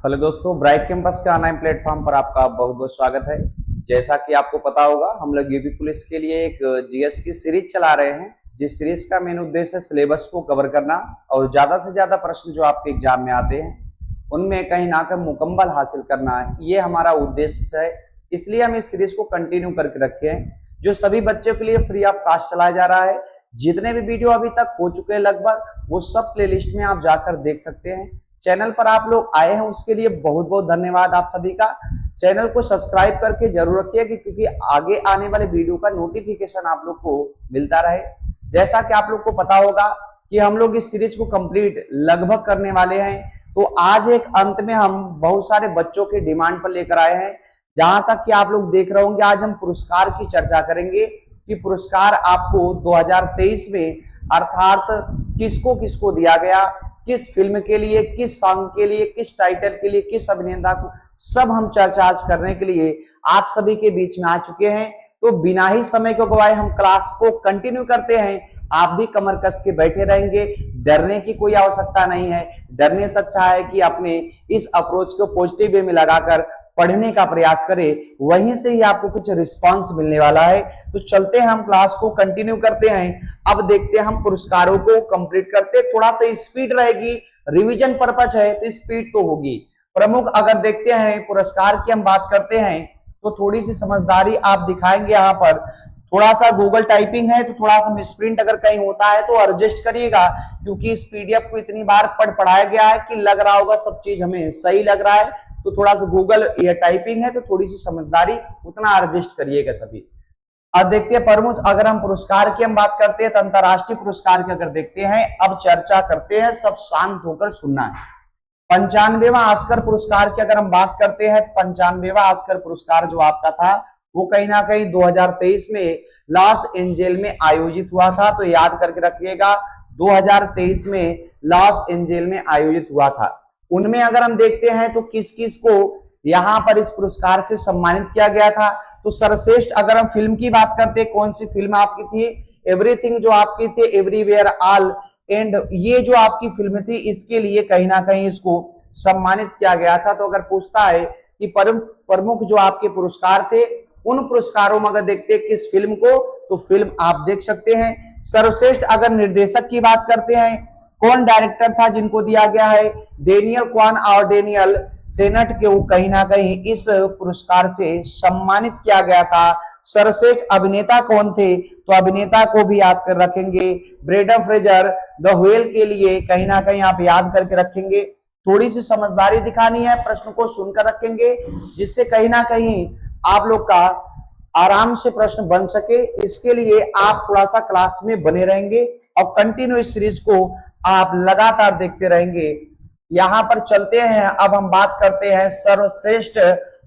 Hello दोस्तों, bright campus के online platform पर आपका बहुत बहुत स्वागत है। जैसा कि आपको पता होगा, हम लोग यूपी पुलिस के लिए एक जीएस की सीरीज चला रहे हैं, जिस सीरीज का मेन उद्देश्य है सिलेबस को कवर करना और ज्यादा से ज्यादा प्रश्न जो आपके एग्जाम में आते हैं उनमें कहीं ना कहीं मुकम्मल हासिल करना है। ये हमारा उद्देश्य है, इसलिए हम इस सीरीज को कंटिन्यू करके रखे हैं, जो सभी बच्चों के लिए फ्री ऑफ कॉस्ट चलाया जा रहा है। जितने भी वीडियो अभी तक हो चुके हैं लगभग, वो सब प्लेलिस्ट में आप जाकर देख सकते हैं। चैनल पर आप लोग आए हैं उसके लिए बहुत बहुत धन्यवाद आप सभी का। चैनल को सब्सक्राइब करके जरूर रखिए, क्योंकि आगे आने वाले वीडियो का नोटिफिकेशन आप लोग को मिलता रहे। जैसा कि आप लोग को पता होगा कि हम लोग इस सीरीज को कंप्लीट लगभग करने वाले हैं, तो आज एक अंत में हम बहुत सारे बच्चों के डिमांड पर लेकर आए हैं। जहां तक कि आप लोग देख रहे होंगे, आज हम पुरस्कार की चर्चा करेंगे कि पुरस्कार आपको 2023 में अर्थात किसको किसको दिया गया, किस फिल्म के लिए, किस सॉन्ग के लिए, किस टाइटल के लिए, किस अभिनेता को, सब हम चर्चा आज करने के लिए आप सभी के बीच में आ चुके हैं। तो बिना ही समय को गवाए हम क्लास को कंटिन्यू करते हैं। आप भी कमर कस के बैठे रहेंगे, डरने की कोई आवश्यकता नहीं है। डरने से अच्छा है कि अपने इस अप्रोच को पॉजिटिव वे में लगाकर पढ़ने का प्रयास करें, वहीं से ही आपको कुछ रिस्पांस मिलने वाला है। तो चलते हैं, हम क्लास को कंटिन्यू करते हैं। अब देखते हैं हम पुरस्कारों को कंप्लीट करते, थोड़ा सा स्पीड रहेगी, रिवीजन पर्पज है तो स्पीड तो होगी। प्रमुख अगर देखते हैं पुरस्कार की हम बात करते हैं, तो थोड़ी सी समझदारी आप दिखाएंगे। यहाँ पर थोड़ा सा गूगल टाइपिंग है, तो थोड़ा सा मिसप्रिंट अगर कहीं होता है तो एडजस्ट करिएगा, क्योंकि इस पीडीएफ को इतनी बार पढ़ाया गया है कि लग रहा होगा सब चीज हमें सही लग रहा है। तो थोड़ा सा गूगल ये टाइपिंग है, तो थोड़ी सी समझदारी उतना एडजस्ट करिएगा सभी। अब देखते हैं प्रमुख अगर हम पुरस्कार की हम बात करते हैं, तो अंतरराष्ट्रीय पुरस्कार की अगर देखते हैं, अब चर्चा करते हैं, सब शांत होकर सुनना है। 95वां ऑस्कर पुरस्कार की अगर हम बात करते हैं, तो 95वां ऑस्कर पुरस्कार जो आपका था वो कहीं ना कहीं 2023 में लॉस एंजेल में आयोजित हुआ था। तो याद करके रखिएगा, 2023 में लॉस एंजेल में आयोजित हुआ था। उनमें अगर हम देखते हैं तो किस किस को यहां पर इस पुरस्कार से सम्मानित किया गया था। तो सर्वश्रेष्ठ अगर हम फिल्म की बात करते हैं, कौन सी फिल्म आपकी थी? एवरीथिंग जो आपकी थी, एवरीवेयर ऑल एंड, ये जो आपकी फिल्म थी, इसके लिए कहीं ना कहीं इसको सम्मानित किया गया था। तो अगर पूछता है कि प्रमुख जो आपके पुरस्कार थे, उन पुरस्कारों में अगर देखते हैं किस फिल्म को, तो फिल्म आप देख सकते हैं। सर्वश्रेष्ठ अगर निर्देशक की बात करते हैं, कौन डायरेक्टर था जिनको दिया गया है? डेनियल क्वान और डेनियल सेनेट के वो कहीं ना कहीं इस पुरस्कार से सम्मानित किया गया था। सर्वश्रेष्ठ अभिनेता कौन थे? तो अभिनेता को भी याद कर रखेंगे, ब्रेंडन फ्रेजर द व्हेल के लिए कहीं ना कहीं आप याद करके रखेंगे। थोड़ी सी समझदारी दिखानी है, प्रश्न को सुनकर रखेंगे, जिससे कहीं ना कहीं आप लोग का आराम से प्रश्न बन सके। इसके लिए आप थोड़ा सा क्लास में बने रहेंगे और कंटिन्यू इस सीरीज को आप लगातार देखते रहेंगे। यहां पर चलते हैं, अब हम बात करते हैं सर्वश्रेष्ठ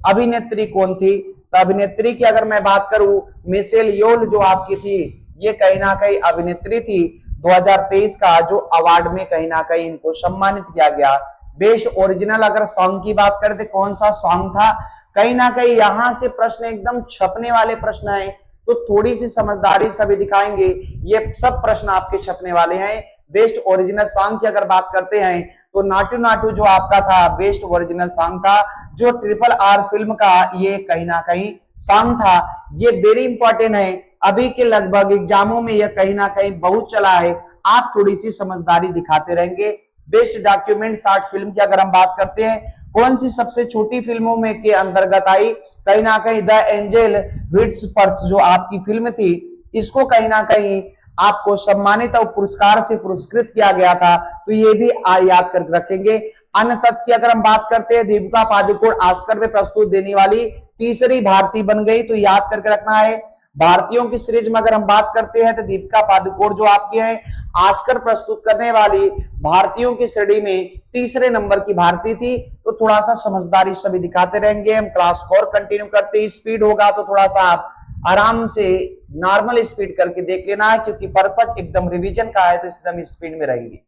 अभिनेत्री कौन थी। तो अभिनेत्री की अगर मैं बात करूं, मिशेल योल जो आपकी थी, ये कहीं ना कहीं अभिनेत्री थी। 2023 का जो अवार्ड में कहीं ना कहीं इनको सम्मानित किया गया। बेस्ट ओरिजिनल अगर सॉन्ग की बात करते, कौन सा सॉन्ग था? कहीं ना कहीं यहां से प्रश्न एकदम छपने वाले प्रश्न है, तो थोड़ी सी समझदारी सभी दिखाएंगे। ये सब प्रश्न आपके छपने वाले हैं। बेस्ट ओरिजिनल सॉन्ग की अगर बात करते हैं, तो नाटू नाटू जो आपका था बेस्ट ओरिजिनल सॉन्ग था, जो RRR फिल्म का ये कहीं ना कहीं सॉन्ग था। ये वेरी इंपॉर्टेंट है, अभी के लगभग एग्जामों में यह कहीं ना कहीं बहुत चला है। आप थोड़ी सी समझदारी दिखाते रहेंगे। बेस्ट डॉक्यूमेंट शॉर्ट फिल्म की अगर हम बात करते हैं, कौन सी सबसे छोटी फिल्मों में के अंतर्गत आई? कहीं ना कहीं द एंजल विट्स पर्स जो आपकी फिल्म थी, इसको कहीं ना कहीं आपको सम्मानित और पुरस्कार से पुरस्कृत किया गया था। तो ये भी याद करके रखेंगे। अन्य तथ्य की अगर हम बात करते हैं, दीपिका पादुकोण ऑस्कर में प्रस्तुत देने वाली तीसरी भारतीय बन गई। तो याद करके रखना है। भारतीयों की सीरीज में अगर हम बात करते हैं, तो दीपिका पादुकोण जो आपकी है ऑस्कर प्रस्तुत करने वाली भारतीयों की श्रेणी में तीसरे नंबर की भारतीय थी। तो थोड़ा सा समझदारी सभी दिखाते रहेंगे। हम क्लास को और कंटिन्यू करते हैं। स्पीड होगा तो थोड़ा सा आप आराम से नॉर्मल स्पीड करके देख लेना है, क्योंकि पर्पज एकदम रिवीजन का है, तो इसलिए हम स्पीड में रहेंगे।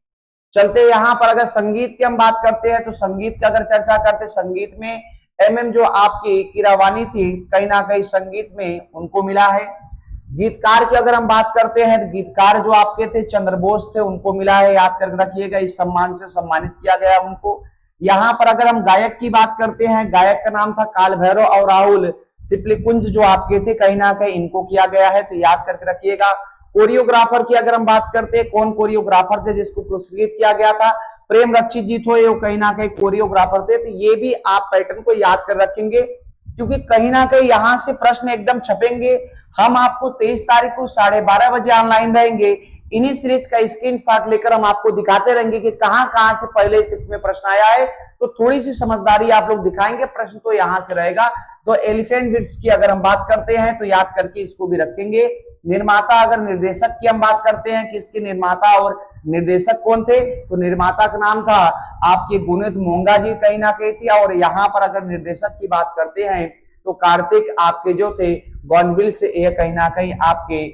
चलते यहां पर अगर संगीत की हम बात करते हैं, तो संगीत की अगर चर्चा करते, संगीत में MM जो आपकी कीरावानी थी, कहीं ना कहीं संगीत में उनको मिला है। गीतकार की अगर हम बात करते हैं, तो गीतकार जो आपके थे चंद्रबोस थे, उनको मिला है। याद करके रखिएगा, इस सम्मान से सम्मानित किया गया उनको। यहाँ पर अगर हम गायक की बात करते हैं, गायक का नाम था काल भैरव और राहुल सिप्लीकुंज जो आपके थे, कहीं ना कहीं इनको किया गया है, तो याद करके रखिएगा। कोरियोग्राफर की अगर हम बात करते हैं, कौन कोरियोग्राफर थे जिसको पुरस्कृत किया गया था, प्रेम रक्षित जी थे, ये कहीं ना कहीं कोरियोग्राफर थे। तो ये भी आप पैटर्न को याद कर रखेंगे, क्योंकि कहीं ना कहीं यहां से प्रश्न एकदम छपेंगे। हम आपको 23 तारीख को 12:30 बजे ऑनलाइन रहेंगे, इन्हीं सीरीज का स्क्रीनशॉट लेकर हम आपको दिखाते रहेंगे कि कहां कहां से पहले शिफ्ट में प्रश्न आया है। तो थोड़ी सी समझदारी आप लोग दिखाएंगे, प्रश्न तो यहां से रहेगा। तो एलिफेंट विट्स की अगर हम बात करते हैं तो याद करके इसको भी रखेंगे। निर्माता अगर निर्देशक की हम बात करते हैं कि इसके निर्माता और निर्देशक कौन थे, तो निर्माता का नाम था आपके गुणित मोंगा जी, कहीं ना कहीं थी। और यहाँ पर अगर निर्देशक की बात करते हैं तो कार्तिक आपके जो थे गॉनविल से, ये कहीं ना कहीं आपके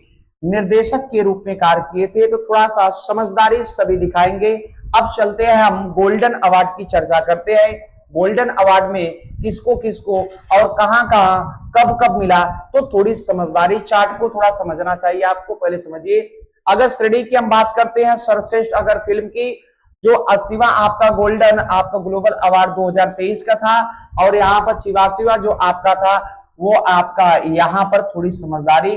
निर्देशक के रूप में कार्य किए थे। तो थोड़ा सा समझदारी सभी दिखाएंगे। अब चलते हैं, हम गोल्डन अवार्ड की चर्चा करते हैं। गोल्डन अवार्ड में किसको किसको और कहां कहां कब कब मिला, तो थोड़ी समझदारी, चार्ट को थोड़ा समझना चाहिए आपको। पहले समझिए, अगर श्रेणी की हम बात करते हैं, सर्वश्रेष्ठ अगर फिल्म की, जो 80वां आपका गोल्डन आपका ग्लोबल अवार्ड 2023 का था, और यहाँ पर 86वां जो आपका था वो आपका, यहाँ पर थोड़ी समझदारी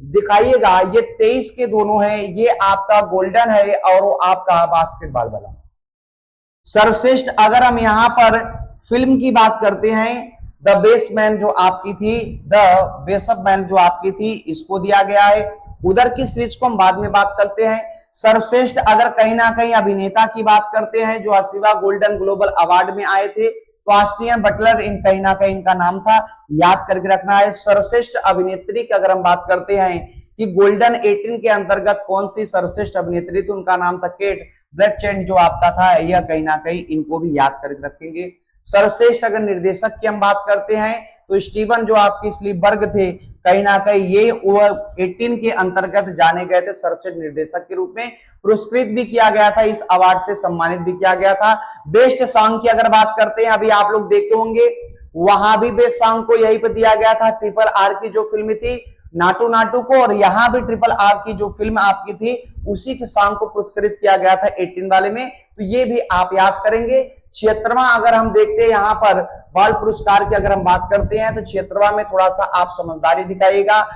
दिखाइएगा। ये 23 के दोनों हैं, ये आपका गोल्डन है और वो आपका बास्केटबॉल वाला। सर्वश्रेष्ठ अगर हम यहाँ पर फिल्म की बात करते हैं, द बेस्ट मैन जो आपकी थी, द बेस्ट मैन जो आपकी थी, इसको दिया गया है। उधर की सीरीज को हम बाद में बात करते हैं। सर्वश्रेष्ठ अगर कहीं ना कहीं अभिनेता की बात करते हैं, जो 80वां गोल्डन ग्लोबल अवार्ड में आए थे, तो ऑस्ट्रियन बटलर इन कहीं ना कहीं इनका नाम था, याद करके रखना है। सर्वश्रेष्ठ अभिनेत्री की अगर हम बात करते हैं कि गोल्डन 18 के अंतर्गत कौन सी सर्वश्रेष्ठ अभिनेत्री थी, उनका नाम था केट ब्लैनचेट जो आपका था, यह कहीं ना कहीं इनको भी याद करके रखेंगे। सर्वश्रेष्ठ अगर निर्देशक की हम बात करते हैं तो स्टीवन जो आपकी स्लीबर्ग थे, कहीं ना कहीं ये ओवर 18 के अंतर्गत जाने गए थे, सर्वश्रेष्ठ निर्देशक के रूप में पुरस्कृत भी किया गया था, इस अवार्ड से सम्मानित भी किया गया था। बेस्ट सॉन्ग की अगर बात करते हैं, अभी आप लोग देखे होंगे, वहां भी बेस्ट सॉन्ग को यही पे दिया गया था, ट्रिपल आर की जो फिल्म थी नाटू नाटू को, और यहाँ भी ट्रिपल आर की जो फिल्म आपकी थी उसी के सॉन्ग को पुरस्कृत किया गया था 18 वाले में। तो ये भी आप याद करेंगे। 76वां अगर हम देखते हैं यहाँ पर बाल पुरस्कार की अगर हम बात करते हैं, तो 76वां में थोड़ा सा आप समझदारी दिखाइएगा।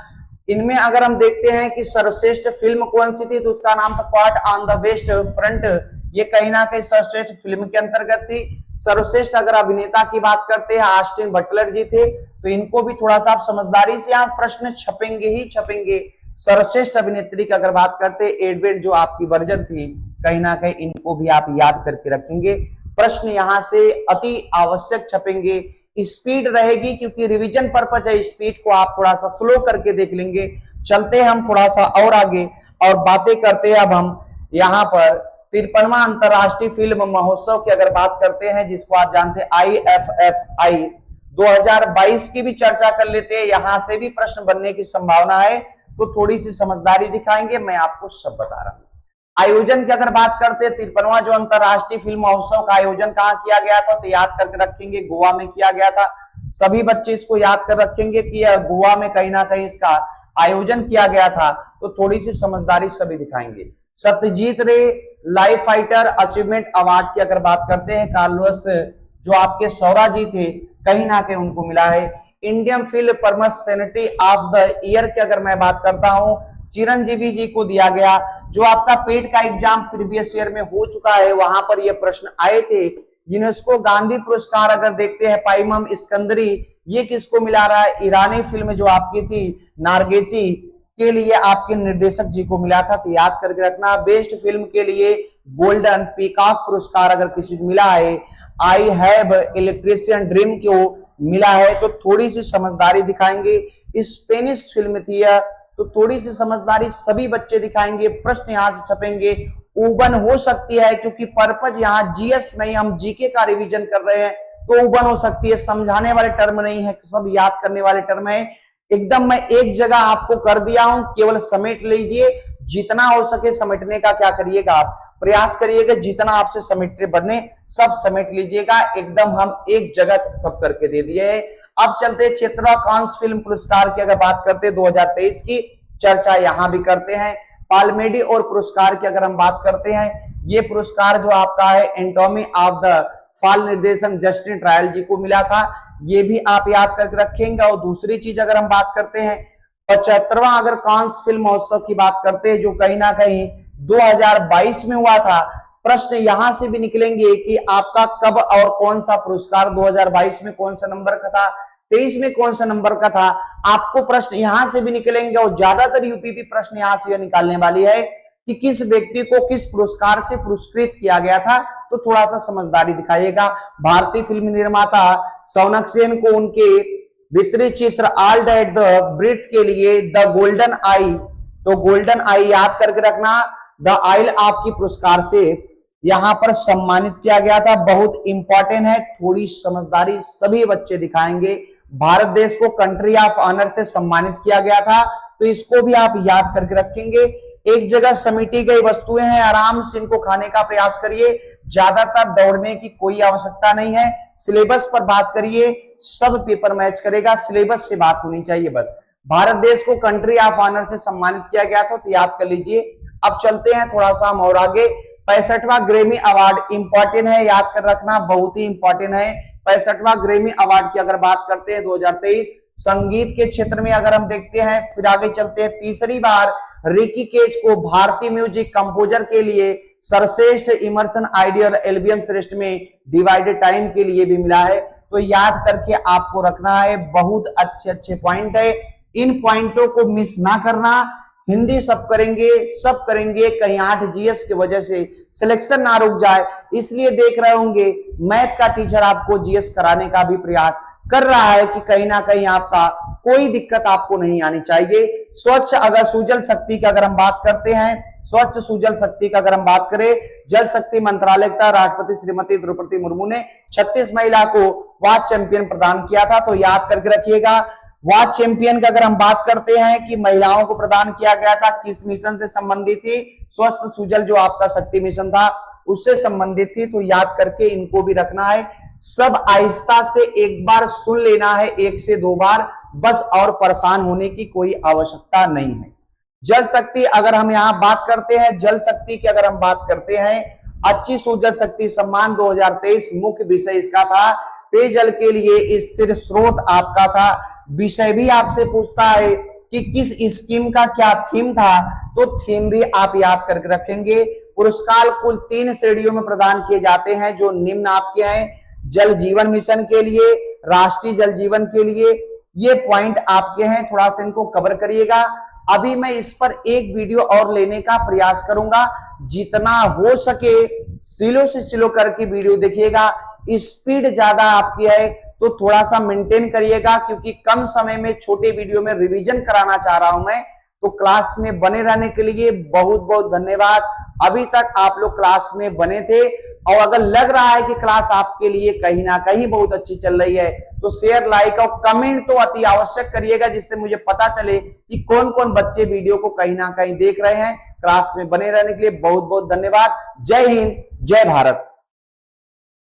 इनमें अगर हम देखते हैं कि सर्वश्रेष्ठ फिल्म कौन सी थी, तो उसका नाम था क्वाट ऑन द वेस्ट फ्रंट, ये कहीं ना कहीं सर्वश्रेष्ठ फिल्म के अंतर्गत थी। सर्वश्रेष्ठ अगर अभिनेता की बात करते हैं, ऑस्टिन बटलर जी थे, तो इनको भी थोड़ा सा आप समझदारी से, यहाँ प्रश्न छपेंगे ही छपेंगे। सर्वश्रेष्ठ अभिनेत्री की अगर बात करते हैं, एडवेट जो आपकी वर्जन थी, कहीं ना कहीं इनको भी आप याद करके रखेंगे। प्रश्न यहां से अति आवश्यक छपेंगे, स्पीड रहेगी क्योंकि रिवीजन पर्पज है, स्पीड को आप थोड़ा सा स्लो करके देख लेंगे। चलते हैं हम थोड़ा सा और आगे और बातें करते हैं। अब हम यहाँ पर 53वां अंतरराष्ट्रीय फिल्म महोत्सव की अगर बात करते हैं, जिसको आप जानते हैं IFFI 2022 की भी चर्चा कर लेते हैं। यहां से भी प्रश्न बनने की संभावना है, तो थोड़ी सी समझदारी दिखाएंगे, मैं आपको सब बता रहा हूं। आयोजन की अगर बात करते हैं, 53वां जो अंतरराष्ट्रीय फिल्म महोत्सव का आयोजन कहाँ किया गया था, तो याद करके रखेंगे गोवा में किया गया था। सभी बच्चे इसको याद कर रखेंगे कि गोवा में कहीं ना कहीं इसका आयोजन किया गया था, तो थोड़ी सी समझदारी सभी दिखाएंगे। सत्यजीत रे लाइफ फाइटर अचीवमेंट अवार्ड की अगर बात करते हैं, कार्लोस जो आपके सौरा जी थे, कहीं ना कहीं उनको मिला है। Indian film personality of the year की अगर मैं बात करता हूं, चिरंजीवी जी को दिया गया। जो आपका पेट का एग्जाम प्रीवियस ईयर में हो चुका है, वहां पर ये प्रश्न आए थे। यूनेस्को गांधी पुरस्कार अगर देखते हैं, पाइमम इस्कंदरी, ये किसको मिला रहा है, ईरानी फिल्म जो आपकी थी नारगेसी के लिए आपके निर्देशक जी को मिला था, तो याद करके रखना। बेस्ट फिल्म के लिए गोल्डन पीकॉक पुरस्कार अगर किसी को मिला है, आई हैव इलेक्ट्रिशियन ड्रीम को मिला है, तो थोड़ी सी समझदारी दिखाएंगे। स्पेनिश फिल्म थी, तो थोड़ी सी समझदारी सभी बच्चे दिखाएंगे। प्रश्न यहां से छपेंगे, ओबन हो सकती है, क्योंकि पर्पज यहाँ जीएस नहीं, हम जीके का रिवीजन कर रहे हैं, तो ओबन हो सकती है। समझाने वाले टर्म नहीं है, सब याद करने वाले टर्म है। एकदम मैं एक जगह आपको कर दिया हूं, केवल समेट लीजिए, जितना हो सके समेटने का क्या करिएगा, आप प्रयास करिएगा, जितना आपसे समेटने बने सब समेट लीजिएगा। एकदम हम एक जगह सब करके दे दिए है। अब चलते हैं 76वां कांस फिल्म पुरस्कार की अगर बात करते हैं, 2023 की चर्चा यहां भी करते हैं। पाल्मेडी और पुरस्कार की अगर हम बात करते हैं, ये पुरस्कार जो आपका है एंटोमी ऑफ द फाल निर्देशन जस्टिन ट्रायल जी को मिला था, ये भी आप याद करके रखेंगे। और दूसरी चीज अगर हम बात करते हैं 75वां अगर कांस फिल्म महोत्सव की बात करते हैं जो कहीं ना कहीं 2022 में हुआ था, प्रश्न यहां से भी निकलेंगे कि आपका कब और कौन सा पुरस्कार 2022 में कौन सा नंबर का था, 23 में कौन सा नंबर का था, आपको प्रश्न यहां से भी निकलेंगे। और ज्यादातर यूपीपी प्रश्न यहां से निकालने वाली है कि किस व्यक्ति को किस पुरस्कार से पुरस्कृत किया गया था, तो थोड़ा सा समझदारी दिखाइएगा। भारतीय फिल्म निर्माता शौनक सेन को उनके वितरित चित्र ऑल डेट द ब्रिथ के लिए द गोल्डन आई, तो गोल्डन आई याद करके रखना, द आइल आपकी पुरस्कार से यहां पर सम्मानित किया गया था। बहुत इंपॉर्टेंट है, थोड़ी समझदारी सभी बच्चे दिखाएंगे। भारत देश को कंट्री ऑफ ऑनर से सम्मानित किया गया था, तो इसको भी आप याद करके रखेंगे। एक जगह समेटी गई वस्तुएं हैं, आराम से इनको खाने का प्रयास करिए, ज्यादातर दौड़ने की कोई आवश्यकता नहीं है। सिलेबस पर बात करिए, सब पेपर मैच करेगा, सिलेबस से बात होनी चाहिए बस। भारत देश को कंट्री ऑफ ऑनर से सम्मानित किया गया था, तो याद कर लीजिए। अब चलते हैं थोड़ा सा हम और आगे। 65वां ग्रैमी अवार्ड इंपॉर्टेंट है, याद कर रखना, बहुत ही इंपॉर्टेंट है। 65वां ग्रैमी अवार्ड की अगर बात करते हैं 2023 संगीत के क्षेत्र में अगर हम देखते हैं, फिर आगे चलते हैं। तीसरी बार रिकी केज को भारतीय म्यूजिक कंपोजर के लिए सर्वश्रेष्ठ इमर्सन आइडियल एल्बम श्रेष्ठ में डिवाइडेड टाइम के लिए भी मिला है, तो याद करके आपको रखना है। बहुत अच्छे अच्छे पॉइंट है, इन पॉइंटों को मिस ना करना। हिंदी सब करेंगे, कहीं 8 जीएस की वजह से सिलेक्शन ना रुक जाए, इसलिए देख रहे होंगे मैथ का टीचर आपको जीएस कराने का भी प्रयास कर रहा है कि कहीं ना कहीं आपका कोई दिक्कत आपको नहीं आनी चाहिए। स्वच्छ अगर सुजल शक्ति की अगर हम बात करते हैं, स्वच्छ सुजल शक्ति का अगर हम बात करें, जल शक्ति मंत्रालय का राष्ट्रपति श्रीमती द्रौपदी मुर्मू ने 36 महिला को वाच चैंपियन प्रदान किया था, तो याद करके रखिएगा। वाच चैंपियन की अगर हम बात करते हैं कि महिलाओं को प्रदान किया गया था, किस मिशन से संबंधित थी, स्वस्थ सुजल जो आपका शक्ति मिशन था उससे संबंधित थी, तो याद करके इनको भी रखना है। सब आहिस्ता से एक बार सुन लेना है, 1 से 2 बार बस, और परेशान होने की कोई आवश्यकता नहीं है। जल शक्ति अगर हम यहाँ बात करते हैं, जल शक्ति की अगर हम बात करते हैं, अच्छी सुजल शक्ति सम्मान 2023 मुख्य विषय इसका था, पेयजल के लिए स्थिर स्रोत आपका था। विषय भी आपसे पूछता है कि किस स्कीम का क्या थीम था, तो थीम भी आप याद करके रखेंगे। पुरस्कार कुल 3 श्रेणियों में प्रदान किए जाते हैं, जो निम्न आपके हैं, जल जीवन मिशन के लिए, राष्ट्रीय जल जीवन के लिए, ये पॉइंट आपके हैं, थोड़ा सा इनको कवर करिएगा। अभी मैं इस पर एक वीडियो और लेने का प्रयास करूंगा, जितना हो सके सिलो से सिलो करके वीडियो देखिएगा। स्पीड ज्यादा आपकी है तो थोड़ा सा मेंटेन करिएगा, क्योंकि कम समय में छोटे वीडियो में रिवीजन कराना चाह रहा हूं मैं। तो क्लास में बने रहने के लिए बहुत बहुत धन्यवाद। अभी तक आप लोग क्लास में बने थे, और अगर लग रहा है कि क्लास आपके लिए कहीं ना कहीं बहुत अच्छी चल रही है, तो शेयर, लाइक और कमेंट तो अति आवश्यक करिएगा, जिससे मुझे पता चले कि कौन कौन बच्चे वीडियो को कहीं ना कहीं देख रहे हैं। क्लास में बने रहने के लिए बहुत बहुत धन्यवाद। जय हिंद, जय भारत।